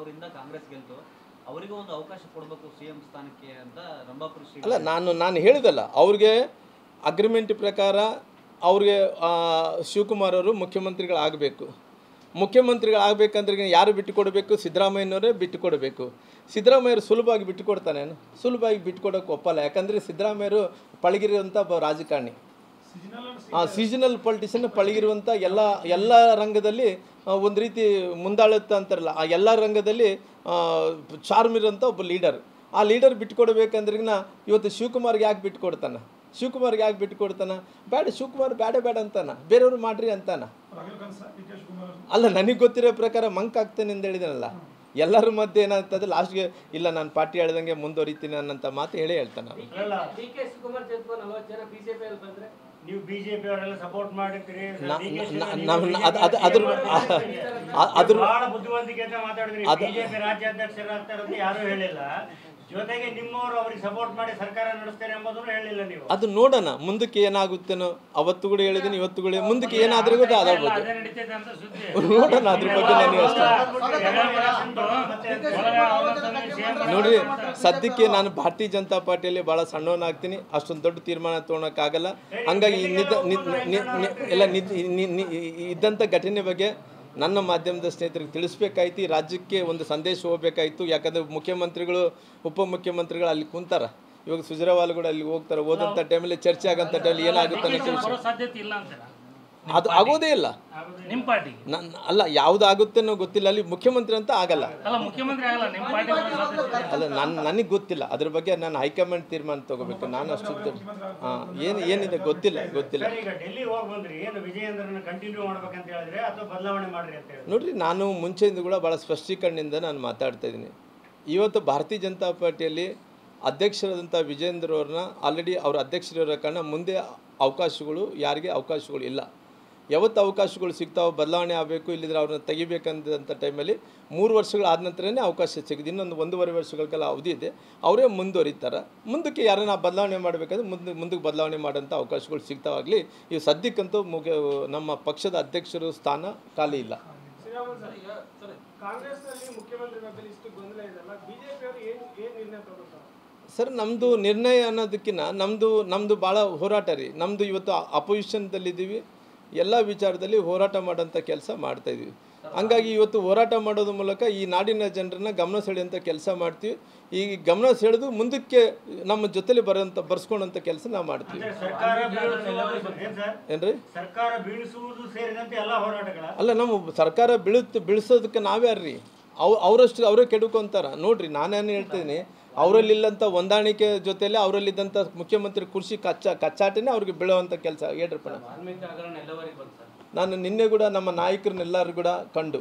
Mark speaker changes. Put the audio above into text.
Speaker 1: ಅವರಿಂದ ಕಾಂಗ್ರೆಸ್ ಗೆಲ್ತು, ಅವರಿಗೂ ಒಂದು ಅವಕಾಶ ಕೊಡಬೇಕು ಸಿಎಂ ಸ್ಥಾನಕ್ಕೆ ಅಂತ ರಂಭಾಪುರ ಶ್ರೀ.
Speaker 2: ಅಲ್ಲ, ನಾನು ಹೇಳಿದಲ್ಲ, ಅವ್ರಿಗೆ ಅಗ್ರಿಮೆಂಟ್ ಪ್ರಕಾರ ಅವ್ರಿಗೆ ಶಿವಕುಮಾರ್ ಅವರು ಮುಖ್ಯಮಂತ್ರಿಗಳಾಗಬೇಕು. ಮುಖ್ಯಮಂತ್ರಿಗಳಾಗಬೇಕಂದ್ರೆ ಯಾರು ಬಿಟ್ಟು ಕೊಡಬೇಕು? ಸಿದ್ದರಾಮಯ್ಯನವರೇ ಬಿಟ್ಟು ಕೊಡಬೇಕು. ಸಿದ್ದರಾಮಯ್ಯರು ಸುಲಭವಾಗಿ ಬಿಟ್ಟು ಕೊಡ್ತಾನೆ? ಸುಲಭವಾಗಿ ಬಿಟ್ಟು ಕೊಡೋಕೆ ಒಪ್ಪಲ್ಲ. ಯಾಕಂದರೆ ಸಿದ್ದರಾಮಯ್ಯರು ಪಳಗಿರುವಂಥ ರಾಜಕಾರಣಿ, ಸೀಸನಲ್ ಪೊಲಿಟಿಷಿಯನ್, ಪಳಗಿರುವಂಥ ಎಲ್ಲ ರಂಗದಲ್ಲಿ ಒಂದು ರೀತಿ ಮುಂದಾಳುತ್ತ ಅಂತಾರಲ್ಲ, ಆ ಎಲ್ಲ ರಂಗದಲ್ಲಿ ಚಾರ್ಮ್ ಇರೋಂಥ ಒಬ್ಬ ಲೀಡರ್. ಆ ಲೀಡರ್ ಬಿಟ್ಟು ಕೊಡಬೇಕಂದ್ರೆ ಇವತ್ತು ಶಿವಕುಮಾರ್ಗೆ ಯಾಕೆ ಬಿಟ್ಟು ಕೊಡ್ತಾನೆ? ಬೇಡ, ಶಿವಕುಮಾರ್ ಬೇಡ ಅಂತಾನ, ಬೇರೆಯವರು ಮಾಡ್ರಿ ಅಂತಾನ. ಅಲ್ಲ, ನನಗೆ ಗೊತ್ತಿರೋ ಪ್ರಕಾರ ಮಂಕ್ ಆಗ್ತೇನೆ ಅಂತ ಹೇಳಿದನಲ್ಲ. ಎಲ್ಲರ ಮಧ್ಯೆ ಏನಾಗ್ತದೆ ಲಾಸ್ಟ್ಗೆ, ಇಲ್ಲ ನಾನು ಪಾರ್ಟಿ ಹೇಳ್ದಂಗೆ ಮುಂದುವರಿತೀನಿ ಅನ್ನೋಂಥ ಮಾತು ಹೇಳ್ತಾನೆ. ಅದು ನೋಡೋಣ ಮುಂದಕ್ಕೆ ಏನಾಗುತ್ತೇನೋ. ಅವತ್ತು ಕೂಡ ಹೇಳಿದ್ದೀನಿ, ಇವತ್ತು ಕೂಡ ಮುಂದಕ್ಕೆ ಏನಾದ್ರೂ ಅದಾಗ್ಬೋದು, ನೋಡೋಣ. ಅದ್ರ ಬಗ್ಗೆ ನನಗೆ ನೋಡಿ, ಸದ್ಯಕ್ಕೆ ನಾನು ಭಾರತೀಯ ಜನತಾ ಪಾರ್ಟಿಯಲ್ಲಿ ಭಾಳ ಸಣ್ಣವನಾಗ್ತೀನಿ, ಅಷ್ಟೊಂದು ದೊಡ್ಡ ತೀರ್ಮಾನ ತೊಗೊಳಕ್ಕಾಗಲ್ಲ. ಹಂಗಾಗಿ ಇದ್ದಂಥ ಘಟನೆ ಬಗ್ಗೆ ನನ್ನ ಮಾಧ್ಯಮದ ಸ್ನೇಹಿತರಿಗೆ ತಿಳಿಸ್ಬೇಕಾಯ್ತು. ಈ ರಾಜ್ಯಕ್ಕೆ ಒಂದು ಸಂದೇಶ ಹೋಗಬೇಕಾಯಿತು. ಯಾಕಂದರೆ ಮುಖ್ಯಮಂತ್ರಿಗಳು, ಉಪಮುಖ್ಯಮಂತ್ರಿಗಳು ಅಲ್ಲಿ ಕುಂತಾರ. ಇವಾಗ ಸುಜರವಾಲ್ ಕೂಡ ಅಲ್ಲಿ ಹೋಗ್ತಾರೆ. ಓದಂಥ ಟೈಮಲ್ಲಿ ಚರ್ಚೆ ಆಗೋಂಥ ಟೈಮಲ್ಲಿ ಏನಾಗುತ್ತೆ ಅನ್ನೋ ಅದು ಆಗೋದೇ ಇಲ್ಲ.
Speaker 3: ನಿಮ್ಮ ಪಾರ್ಟಿ
Speaker 2: ಅಲ್ಲ, ಯಾವುದಾಗುತ್ತೇನೋ ಗೊತ್ತಿಲ್ಲ. ಅಲ್ಲಿ ಮುಖ್ಯಮಂತ್ರಿ ಅಂತ ಆಗಲ್ಲ. ಅಲ್ಲ, ನನಗೆ ಗೊತ್ತಿಲ್ಲ ಅದ್ರ ಬಗ್ಗೆ. ನಾನು ಹೈಕಮಾಂಡ್ ತೀರ್ಮಾನ ತಗೋಬೇಕು. ನಾನು ಅಷ್ಟು ಏನಿದೆ ಗೊತ್ತಿಲ್ಲ. ನೋಡ್ರಿ, ನಾನು ಮುಂಚೆಯಿಂದ ಕೂಡ ಭಾಳ ಸ್ಪಷ್ಟೀಕರಣದಿಂದ ನಾನು ಮಾತಾಡ್ತಾ ಇದ್ದೀನಿ. ಇವತ್ತು ಭಾರತೀಯ ಜನತಾ ಪಾರ್ಟಿಯಲ್ಲಿ ಅಧ್ಯಕ್ಷರಾದಂಥ ವಿಜೇಂದ್ರ ಅವ್ರನ್ನ ಆಲ್ರೆಡಿ ಅವ್ರ ಅಧ್ಯಕ್ಷರಿರೋ ಕಾರಣ ಮುಂದೆ ಅವಕಾಶಗಳು ಯಾರಿಗೆ ಅವಕಾಶಗಳು ಇಲ್ಲ. ಯಾವತ್ತು ಅವಕಾಶಗಳು ಸಿಗ್ತಾವೆ, ಬದಲಾವಣೆ ಆಗಬೇಕು, ಇಲ್ಲಿದ್ರೆ ಅವ್ರನ್ನ ತೆಗಿಬೇಕಂತ ಟೈಮಲ್ಲಿ 3 ವರ್ಷಗಳಾದ ನಂತರನೇ ಅವಕಾಶ ಸಿಗಿದೆ. ಇನ್ನೊಂದು 1.5 ವರ್ಷಗಳ ಅವಧಿ ಇದೆ. ಅವರೇ ಮುಂದುವರಿತಾರೆ. ಮುಂದಕ್ಕೆ ಯಾರನ್ನ ಬದಲಾವಣೆ ಮಾಡಬೇಕಂದ್ರೆ ಮುಂದಕ್ಕೆ ಬದಲಾವಣೆ ಮಾಡೋಂಥ ಅವಕಾಶಗಳು ಸಿಗ್ತಾವಾಗಲಿ. ಇವು ಸದ್ಯಕ್ಕಂತೂ ನಮ್ಮ ಪಕ್ಷದ ಅಧ್ಯಕ್ಷರು ಸ್ಥಾನ ಖಾಲಿ ಇಲ್ಲ. ಸರ್, ನಮ್ಮದು ನಿರ್ಣಯ ಅನ್ನೋದಕ್ಕಿಂತ ನಮ್ಮದು ಭಾಳ ಹೋರಾಟ ರೀ. ನಮ್ಮದು ಇವತ್ತು ಅಪೋಸಿಷನ್ದಲ್ಲಿದ್ದೀವಿ. ಎಲ್ಲ ವಿಚಾರದಲ್ಲಿ ಹೋರಾಟ ಮಾಡೋಂಥ ಕೆಲಸ ಮಾಡ್ತಾಯಿದ್ವಿ. ಹಂಗಾಗಿ ಇವತ್ತು ಹೋರಾಟ ಮಾಡೋದ್ರ ಮೂಲಕ ಈ ನಾಡಿನ ಜನರನ್ನ ಗಮನ ಸೆಳೆಯುವಂಥ ಕೆಲಸ ಮಾಡ್ತೀವಿ. ಈ ಗಮನ ಸೆಳೆದು ಮುಂದಕ್ಕೆ ನಮ್ಮ ಜೊತೆಲಿ ಬರ್ಸ್ಕೊಳ್ಳೋಂಥ ಕೆಲಸ ನಾವು ಮಾಡ್ತೀವಿ. ಏನ್ರಿ? ಅಲ್ಲ, ನಮ್ಮ ಸರ್ಕಾರ ಬೀಳಿಸೋದಕ್ಕೆ ನಾವ್ಯಾರ್ರಿ? ಅವರೇ ಕೆಡುಕೊಂತಾರ. ನೋಡ್ರಿ, ನಾನೇನು ಹೇಳ್ತೀನಿ, ಅವರಲ್ಲಿಲ್ಲಂಥ ಹೊಂದಾಣಿಕೆ ಜೊತೆಲೆ ಅವರಲ್ಲಿದ್ದಂಥ ಮುಖ್ಯಮಂತ್ರಿ ಕುರ್ಚಿ ಕಚ್ಚಾಟನೇ ಅವ್ರಿಗೆ ಬೀಳುವಂಥ ಕೆಲಸ. ಹೇಳ್ರಪ್ಪ, ನಾನು ನಿನ್ನೆ ಕೂಡ ನಮ್ಮ ನಾಯಕರನ್ನೆಲ್ಲರೂ ಕೂಡ ಕಂಡು